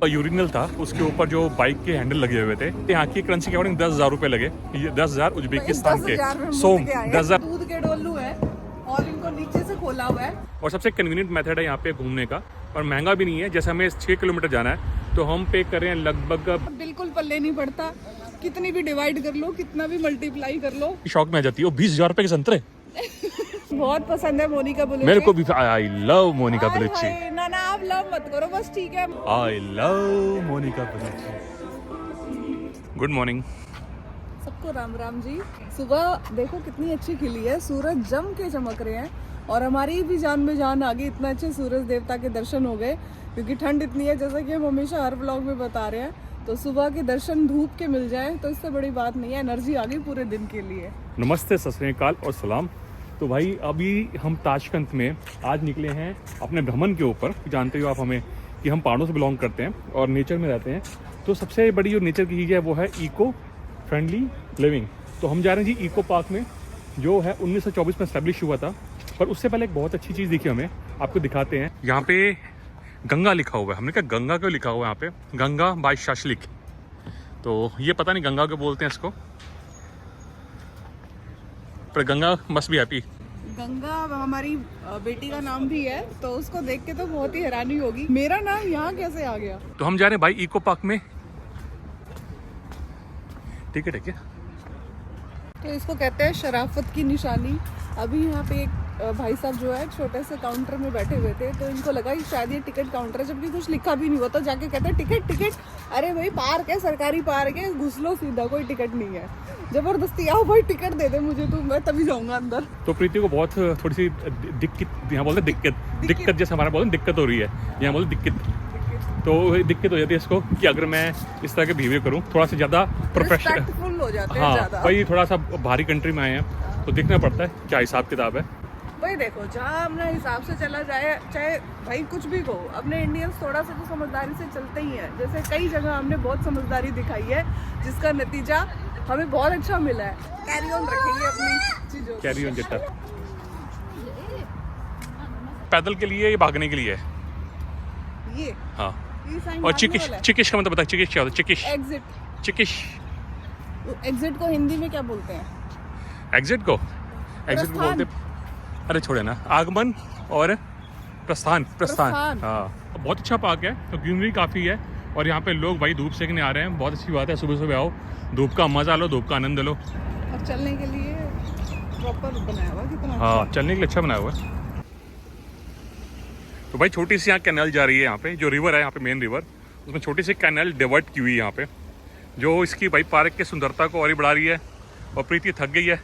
Urinal था, उसके ऊपर जो बाइक के हैंडल लगे हुए थे। यहाँ की करेंसी के अकॉर्डिंग 10,000 रुपये लगे। ये 10,000 उज्बेकिस्तान के सोम 10,000 दूध के डोलू है और इनको नीचे से खोला हुआ है। और सबसे कन्वीनियंट मेथड है यहाँ पे घूमने का, और महंगा भी नहीं है। जैसे हमें 6 किलोमीटर जाना है तो हम पे कर रहे हैं लगभग, बिल्कुल पल्ले नहीं पड़ता, कितनी भी डिवाइड कर लो, कितना भी मल्टीप्लाई कर लो। शौक में आ जाती है। 20,000 रुपये के संतरे बहुत पसंद है मोनिका बेलुची। मेरे को भी। I love Monica Bellucci. ना ना आप लव मत करो, बस ठीक है। I love Monica Bellucci. Good morning सबको राम राम जी। सुबह देखो कितनी अच्छी खिली है, सूरज जम के चमक रहे हैं और हमारी भी जान में जान आ गई। इतना अच्छे सूरज देवता के दर्शन हो गए, क्योंकि ठंड इतनी है, जैसा कि हम हमेशा हर व्लॉग में बता रहे हैं। तो सुबह के दर्शन धूप के मिल जाए तो इससे बड़ी बात नहीं है, एनर्जी आ गई पूरे दिन के लिए। नमस्ते, सत श्री अकाल और सलाम। तो भाई अभी हम ताशकंद में आज निकले हैं अपने भ्रमण के ऊपर। जानते हो आप हमें कि हम पहाड़ों से बिलोंग करते हैं और नेचर में रहते हैं। तो सबसे बड़ी जो नेचर की चीज़ है वो है इको फ्रेंडली लिविंग। तो हम जा रहे हैं जी इको पार्क में, जो है 1924 में इस्टेब्लिश हुआ था। पर उससे पहले एक बहुत अच्छी चीज़ दिखी हमें, आपको दिखाते हैं। यहाँ पे गंगा लिखा हुआ है। हमने कहा गंगा क्यों लिखा हुआ है यहाँ पे? Ganga by shashlik. तो ये पता नहीं गंगा क्यों बोलते हैं इसको, पर Ganga must be happy. Ganga हमारी बेटी का नाम भी है, तो उसको देख के तो बहुत ही हैरानी होगी, मेरा नाम यहाँ कैसे आ गया। तो हम जा रहे हैं भाई इको पार्क में। ठीक है, ठीक है। तो इसको कहते हैं शराफत की निशानी। अभी यहाँ पे एक भाई साहब जो है छोटे से काउंटर में बैठे हुए थे, तो इनको लगा कि शायद ये टिकट काउंटर है, जबकि कुछ लिखा भी नहीं हुआ। तो जाके कहते हैं टिकट टिकट। अरे भाई पार्क है, सरकारी पार्क है, घुस लो सीधा, कोई टिकट नहीं है। जबरदस्ती आओ भाई टिकट दे दे मुझे, तो मैं तभी जाऊंगा अंदर। तो प्रीति को बहुत थोड़ी सी दिक्कत, यहाँ बोलते दिक्कत जैसे हमारा बोलते दिक्कत हो रही है, यहाँ बोलते दिक्कत। तो दिक्कत हो जाती है इसको कि अगर मैं इस तरह के बिहेवियर करूँ, थोड़ा सा ज़्यादा प्रोफेशनल हो जाते हैं। हाँ भाई, थोड़ा सा भारी कंट्री में आए हैं तो देखना पड़ता है क्या हिसाब किताब है। भाई देखो, जहाँ अपने हिसाब से चला जाए, चाहे भाई कुछ भी हो, अपने इंडियंस थोड़ा सा तो समझदारी से चलते ही हैं। जैसे कई जगह हमने बहुत समझदारी दिखाई है, जिसका नतीजा हमें बहुत अच्छा मिला है। कैरी ऑन रखेंगे अपनी चीजों, कैरी ऑन जितना पैदल के लिए, ये भागने के लिए ये हाँ। और चिकिश, चिकिश का मतलब पता है? चिकिश क्या होता है? चिकिश एग्जिट। चिकिश एग्जिट को हिंदी में क्या बोलते हैं? एग्जिट को एग्जिट को बोलते, अरे छोड़े ना, आगमन और प्रस्थान। हाँ, बहुत अच्छा पार्क है। तो ग्रीनरी काफ़ी है और यहाँ पे लोग भाई धूप सेकने आ रहे हैं। बहुत अच्छी बात है, सुबह सुबह आओ, धूप का मजा लो, धूप का आनंद लो। और चलने के लिए प्रॉपर बनाया हुआ, कितना हाँ, चलने के लिए अच्छा बनाया हुआ है। तो भाई छोटी सी यहाँ कैनाल जा रही है। यहाँ पे जो रिवर है, यहाँ पे मेन रिवर, उसमें छोटी सी कैनाल डिवर्ट की हुई है यहाँ पे, जो इसकी भाई पार्क की सुंदरता को और ही बढ़ा रही है। और प्रीति थक गई है।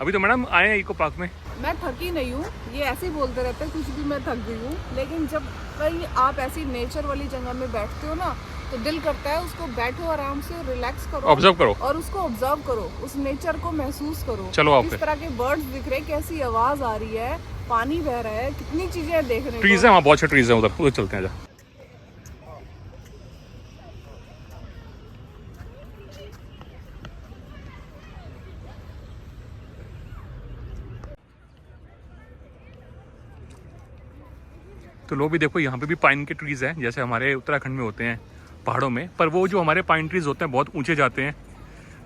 अभी तो मैडम आए हैं इको पार्क में। मैं थकी नहीं हूँ, ये ऐसे ही बोलते रहते हैं कुछ भी, मैं थक गई हूँ। लेकिन जब कहीं आप ऐसी नेचर वाली जगह में बैठते हो ना, तो दिल करता है उसको बैठो, आराम से रिलैक्स करो, ऑब्जर्व करो और उसको ऑब्जर्व करो, उस नेचर को महसूस करो। चलो आप, किस तरह के बर्ड्स दिख रहे, कैसी आवाज आ रही है, पानी बह रहा है, कितनी चीजें देखने को। ट्रीज है वहाँ, बहुत से ट्रीज है उधर चलते हैं। जा तो लोग भी देखो, यहाँ पे भी पाइन के ट्रीज हैं, जैसे हमारे उत्तराखंड में होते हैं पहाड़ों में। पर वो जो हमारे पाइन ट्रीज होते हैं बहुत ऊंचे जाते हैं।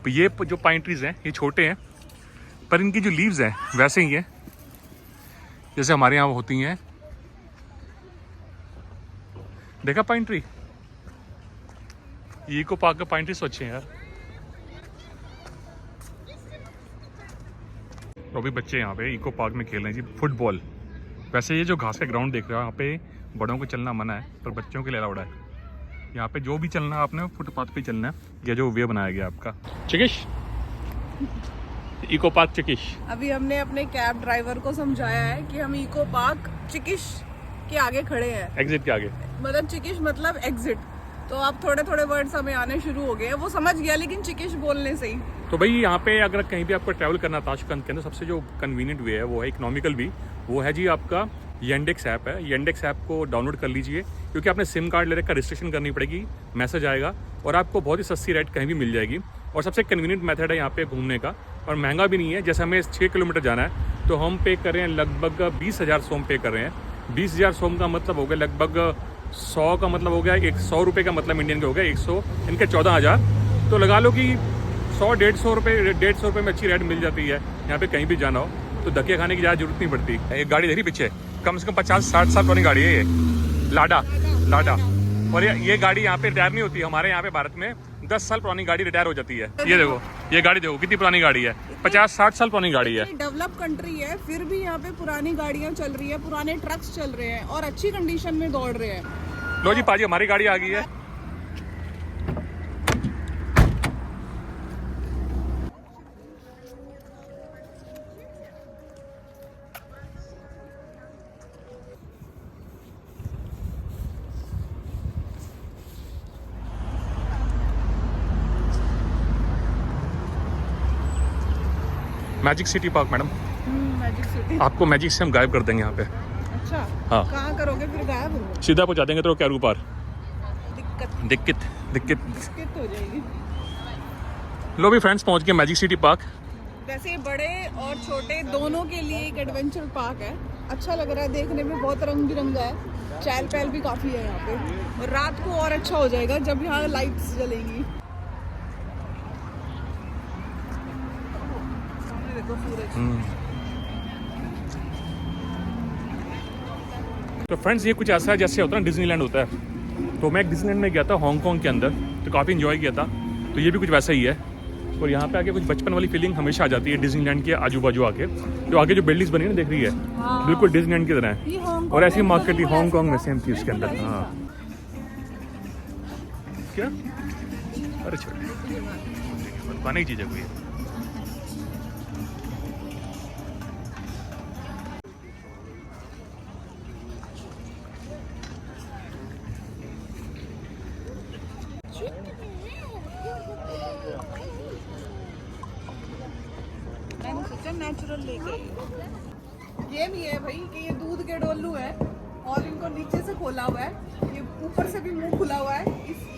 तो ये जो पाइन ट्रीज हैं ये छोटे हैं, पर इनकी जो लीव्स हैं वैसे ही हैं जैसे हमारे यहाँ होती हैं। देखा पाइन ट्री? इको पार्क का पाइन ट्री तो अच्छे हैं यार। तो अभी बच्चे यहाँ पे इको पार्क में खेल रहे हैं जी फुटबॉल। वैसे ये जो घास का ग्राउंड देख रहे हो, यहाँ पे बड़ों को चलना मना है, पर बच्चों के लिए अलाउड है। यहाँ पे जो भी चलना है आपने फुटपाथ पे चलना है, या जो वे बनाया गया आपका। चिकिश इको पार्क चिकिश। अभी हमने अपने कैब ड्राइवर को समझाया है कि हम इको पार्क चिकिश के आगे खड़े हैं, एग्जिट के आगे। मतलब चिकिश मतलब एग्जिट। तो अब थोड़े थोड़े वर्ड्स हमें आने शुरू हो गए हैं, वो समझ गया, लेकिन चिकिश बोलने से ही। तो भाई यहाँ पे अगर कहीं भी आपको ट्रैवल करना ताशकंद के अंदर, सबसे जो कन्वीनियंट वे है वो है, इकोनॉमिकल भी, वो है जी आपका येंडेक्स ऐप है। येंडेक्स ऐप को डाउनलोड कर लीजिए, क्योंकि आपने सिम कार्ड ले रखा, रजिस्ट्रेशन करनी पड़ेगी, मैसेज आएगा और आपको बहुत ही सस्ती राइड कहीं भी मिल जाएगी। और सबसे कन्वीनियंट मेथड है यहाँ पे घूमने का, और महंगा भी नहीं है। जैसे हमें 6 किलोमीटर जाना है तो हम पे कर रहे हैं लगभग 20,000 सोम पे कर रहे हैं। 20,000 सोम का मतलब हो गया लगभग 100 का मतलब हो गया 100 रुपये का मतलब इंडियन का हो गया 100, इनके 14,000। तो लगा लो कि 100-150 रुपये में अच्छी राइड मिल जाती है। यहाँ पे कहीं भी जाना हो तो धक्के खाने की ज़्यादा जरूरत नहीं पड़ती। एक गाड़ी देखी पीछे, कम से कम 50-60 साल पुरानी गाड़ी है ये, लाडा। और ये गाड़ी यहाँ पे रिटायर नहीं होती। हमारे यहाँ पे भारत में 10 साल पुरानी गाड़ी रिटायर हो जाती है। ये देखो, ये गाड़ी देखो कितनी पुरानी गाड़ी है, 50-60 साल पुरानी गाड़ी है। डेवलप कंट्री है, फिर भी यहाँ पे पुरानी गाड़ियाँ चल रही है, पुराने ट्रक्स चल रहे हैं और अच्छी कंडीशन में दौड़ रहे हैं। लो जी पाजी, हमारी गाड़ी आ गई है। Magic city park madam, magic city. आपको मैजिक से हम गायब कर देंगे यहाँ पे। अच्छा, हाँ। कहाँ करोगे फिर गायब? सीधा पहुँचा देंगे तो कैरू पार। दिक्कत हो जाएगी। लो भी फ्रेंड्स, पहुँच गए मैजिक सिटी पार्क। वैसे बड़े और छोटे दोनों के लिए एक एडवेंचर पार्क है। अच्छा लग रहा है देखने में, बहुत रंग बिरंगा है, चहल पहल भी काफी है यहाँ पे। और रात को और अच्छा हो जाएगा जब यहाँ लाइट्स जलेंगी। सामने देखो सूरज। तो फ्रेंड्स ये कुछ ऐसा है जैसे होता है ना डिज्नीलैंड होता है। तो मैं एक डिज्नीलैंड में गया था हांगकांग के अंदर, तो काफ़ी इंजॉय किया था। तो ये भी कुछ वैसा ही है। और यहाँ पे आके कुछ बचपन वाली फीलिंग हमेशा आ जाती है डिज्नीलैंड के आजू बाजू आके। जो आगे जो बिल्डिंग्स बनी है ना, देख रही है, हाँ। बिल्कुल डिज्नीलैंड की तरह है। और ऐसी मार्केट ही हांगकांग में सेम थी उसके अंदर। हाँ क्या, अरे छोटे खाने की चीज़ है कोई। मैंने सोचा नेचुरल लेके। ये भी है भाई कि ये दूध के डोलू है और इनको नीचे से खोला हुआ है, ये ऊपर से भी मुंह खुला हुआ है।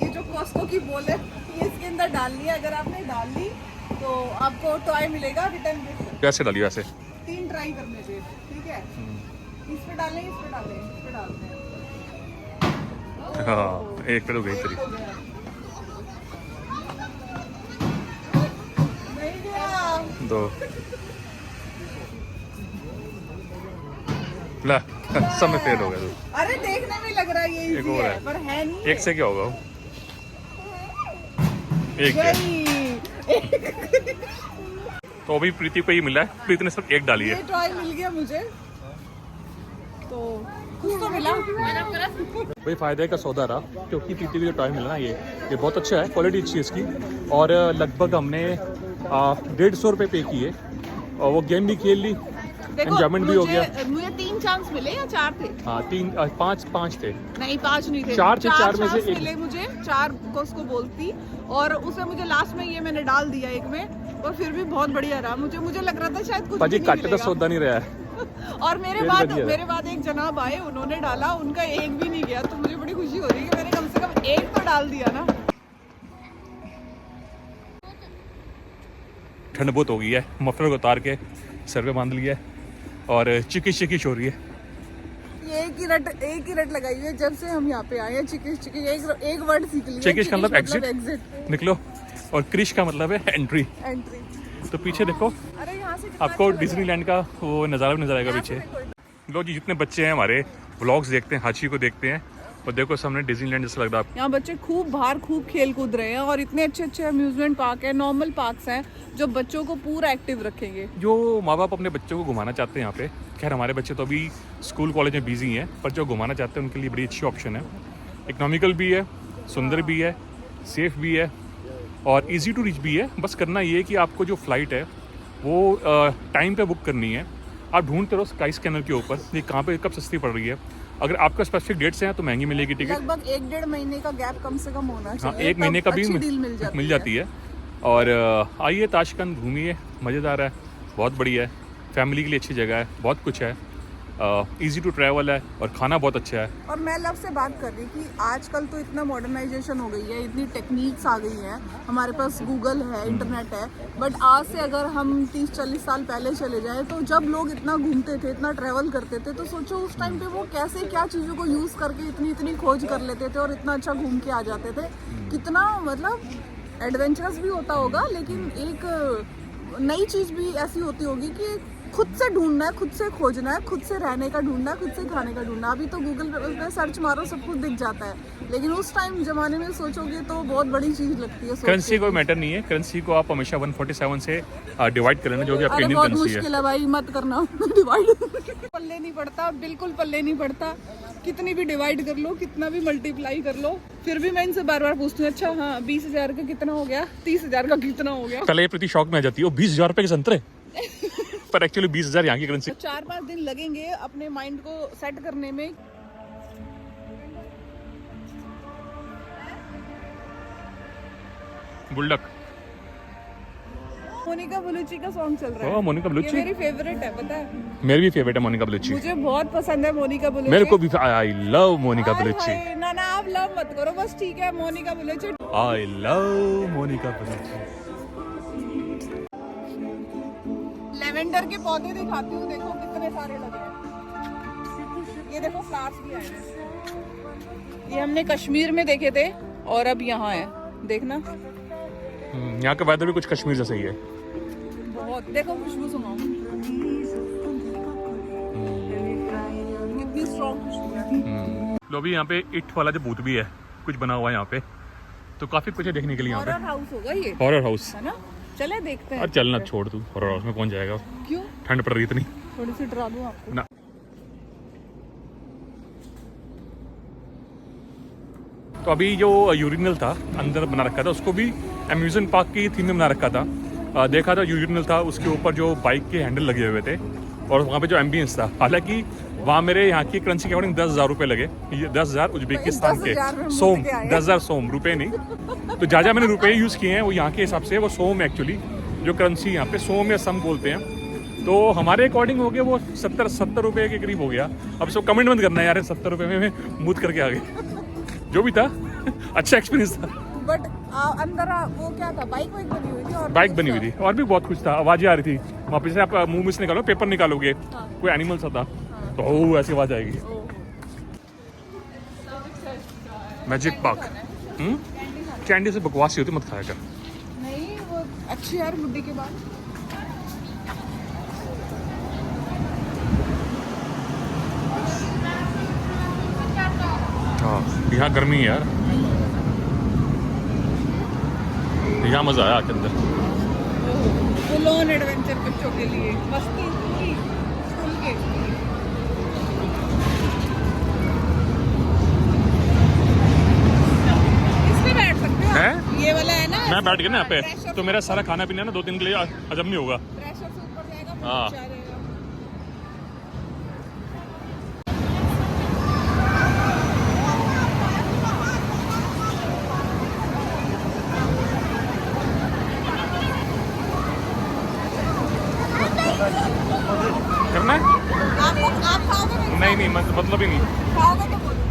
ये जो कॉस्को की बोल है, ये इसके अंदर डालनी है। अगर आपने डाल ली तो आपको टॉय मिलेगा रिटर्न गिफ्ट। कैसे डाली वैसे? 3 ट्राई करने पे, ठीक है? इस पे डालें, इस पे डालें, इस पे डालते हैं। हाँ, एक पे तो गई तेरी। नहीं गया। 2 ला सब में फेल हो गया तू। अरे देखने में लग रहा है ये एक इजी और है, है। पर है नहीं। एक से क्या होगा वो? एक है। तो अभी प्रीति को ही मिला है, प्रीति ने सिर्फ एक डाली ये है। टॉय मिल गया मुझे, तो कुछ तो मिला। भाई फायदे का सौदा रहा, क्योंकि प्रीति को जो टॉय मिला ना, ये बहुत अच्छा है, क्वालिटी अच्छी है इसकी। और लगभग हमने 150 रुपये पे किए और वो गेम भी खेल ली, एंजॉयमेंट भी हो गया। मुझे 3 चांस मिले या 4 थे? हाँ 5 थे। नहीं 5 नहीं थे, 4 थे। 4 में से चांस मिले मुझे, 4 को उसको बोलती। और उसे मुझे लास्ट में ये मैंने डाल दिया एक में, और फिर भी बहुत बढ़िया रहा। मुझे लग रहा था शायद कुछ पाजी भी नहीं काटे तो मिलेगा। सौदा नहीं रहा है। और मेरे बाद एक जनाब आए, उन्होंने डाला, उनका एक भी नहीं गया। तो मुझे बड़ी खुशी हो रही है कि मैंने कम से कम एक तो डाल दिया ना। ठंड बहुत हो गई है, मफलर को उतार के सर पे बांध लिया है और चिकिश हो रही है। ये एक ही रट लगाई है जब से हम यहाँ पे आए हैं। चिकिश एक वर्ड सीख लिया। चिकिश का मतलब एग्जिट, निकलो, और क्रिश का मतलब है एंट्री। तो पीछे देखो, अरे यहाँ से आपको डिज्नीलैंड का वो नज़ारा भी नजर आएगा पीछे। लो जी, जितने बच्चे हैं हमारे व्लॉग्स देखते हैं, हाची को देखते हैं, और देखो सामने डिज्नीलैंड जैसा लग रहा है। यहाँ बच्चे खूब खेल कूद रहे हैं, और इतने अच्छे अम्यूजमेंट पार्क है, नॉर्मल पार्क्स हैं जो बच्चों को पूरा एक्टिव रखेंगे। जो माँ बाप अपने बच्चों को घुमाना चाहते हैं यहाँ पे, खैर हमारे बच्चे तो अभी स्कूल कॉलेज में बिजी हैं, पर जो घुमाना चाहते हैं उनके लिए बड़ी अच्छी ऑप्शन है। इकोनॉमिकल भी है, सुंदर भी है, सेफ भी है, और इजी टू रीच भी है। बस करना ये है कि आपको जो फ़्लाइट है वो टाइम पे बुक करनी है। आप ढूंढते रहो स्काई स्कैनर के ऊपर ये कहाँ पे कब सस्ती पड़ रही है। अगर आपका स्पेसिफिक डेट्स हैं तो महंगी मिलेगी टिकट। लगभग 1-1.5 महीने का गैप कम से कम होना चाहिए। हाँ, 1 महीने का भी मिल जाती है। और आइए ताशकंद घूमिए, मज़ेदार है, बहुत बढ़िया है, फैमिली के लिए अच्छी जगह है, बहुत कुछ है। इजी टू ट्रैवल है और खाना बहुत अच्छा है। और मैं लव से बात कर रही कि आजकल तो इतना मॉडर्नाइजेशन हो गई है, इतनी टेक्निक्स आ गई हैं, हमारे पास गूगल है, इंटरनेट है, बट आज से अगर हम 30-40 साल पहले चले जाएं तो जब लोग इतना घूमते थे, इतना ट्रैवल करते थे, तो सोचो उस टाइम पे वो कैसे क्या चीज़ों को यूज़ करके इतनी खोज कर लेते थे और इतना अच्छा घूम के आ जाते थे। कितना मतलब एडवेंचरस भी होता होगा, लेकिन एक नई चीज़ भी ऐसी होती होगी कि खुद से ढूंढना है, खुद से खोजना है, खुद से रहने का ढूंढना है, खुद से खाने का ढूंढना। अभी तो गूगल पे सर्च मारो सब कुछ दिख जाता है, लेकिन उस टाइम जमाने में सोचोगे तो बहुत बड़ी चीज लगती है। करेंसी कोई मैटर नहीं है, करेंसी को आप हमेशा 147 से डिवाइड कर लेना, जो भी आपकी अरे इंडियन बहुत करेंसी है। मुश्किल है भाई, मत करना डिवाइड पल्ले नहीं पड़ता, बिल्कुल पल्ले नहीं पड़ता। कितनी भी डिवाइड कर लो, कितना भी मल्टीप्लाई कर लो, फिर भी मैं इनसे बार बार पूछती हूँ, अच्छा हाँ 20,000 का कितना हो गया, 30,000 का कितना हो गया। पहले ये प्रति शौक में आ जाती है 20,000 रुपए के संतरे पर एक्चुअली 20,000 यहाँ की करेंसी। 4-5 दिन लगेंगे अपने माइंड को सेट करने में। बुल्डक मोनिका बलूची का सॉन्ग चल रहा है। मोनिका ये बलूची मेरी फेवरेट है, पता है, मेरी भी फेवरेट है मोनिका बलूची। मुझे बहुत पसंद है मोनिका बलूची। मेरे को भी I love Monica hi Bellucci. Hi, ना ना आप लव मत करो, बस ठीक है Monica Bellucci. I love Monica Bellucci. Lavender के पौधे दिखाती हूँ, देखो कितने सारे लगे हैं। ये देखो फ्लावर्स भी आए हैं। ये हमने कश्मीर में देखे थे और अब यहाँ है, देखना। यहाँ का वेदर भी कुछ कश्मीर जैसा ही है बहुत। देखो खुशबू सुनाओ, कितनी स्ट्रॉन्ग खुशबू है। लो भी यहाँ पे इट वाला जो भूत भी है कुछ बना हुआ है यहाँ पे, तो काफी कुछ है देखने के लिए यहाँ हॉरर पे। हाउस होगा ये, हॉरर हाउस है ना? चले देखते हैं। और चलना छोड़ तू, हॉरर हाउस में कौन जाएगा, क्यों? ठंड पड़ रही इतनी। थोड़ी सी डरा दूं आपको ना। तो अभी जो यूरिनल था अंदर बना रखा था, उसको भी अम्यूजमेंट पार्क की थीम में बना रखा था। देखा था यूरिनल था, उसके ऊपर जो बाइक के हैंडल लगे हुए थे और वहाँ पे जो एम्बियंस था। हालांकि वहाँ मेरे यहाँ की करेंसी के अकॉर्डिंग 10,000 रुपये लगे। ये 10,000 उज्बेकिस्तान के 10,000 में सोम, मुझे क्या है? 10,000 सोम, रुपये नहीं। तो जहाँ मैंने रुपये यूज़ किए हैं वो यहाँ के हिसाब से वो सोम एक्चुअली जो करेंसी यहाँ पे सोम या सम बोलते हैं। तो हमारे अकॉर्डिंग हो गया वो 70 रुपये के करीब हो गया। अब सब कमेंट मत करना यार 70 रुपये में मुद करके आ गए। जो भी था अच्छा एक्सपीरियंस था। बट अंदर वो क्या था, बाइक वाइक बनी हुई थी और बाइक बनी हुई थी और भी बहुत कुछ था, आवाजें आ रही थी वहाँ पे। से आप मुंह में से निकालो, पेपर निकालोगे, कोई एनिमल सा था तो ओ ऐसी आवाज आएगी। मैजिक पार्क कैंडी से बकवास ही होती, मत खाया कर। नहीं वो अच्छी यार बुड्ढी के बाद। हाँ यहाँ गर्मी है यार, यहाँ मजा आया के अंदर। फुल ऑन एडवेंचर बच्चों के लिए, मस्ती पूरी स्कूल के। इसमें बैठ सकते हो हैं? ये वाला है ना, मैं बैठ गया ना यहाँ पे, प्रेशर तो मेरा सारा खाना पीना ना 2 दिन के लिए हजम नहीं होगा। प्रेशर से ऊपर जाएगा, फिर हाँ। नीचे आ जाएगा। करना है? आप खाओगे? नहीं मतलब ही नहीं। खाओगे तो बोलो।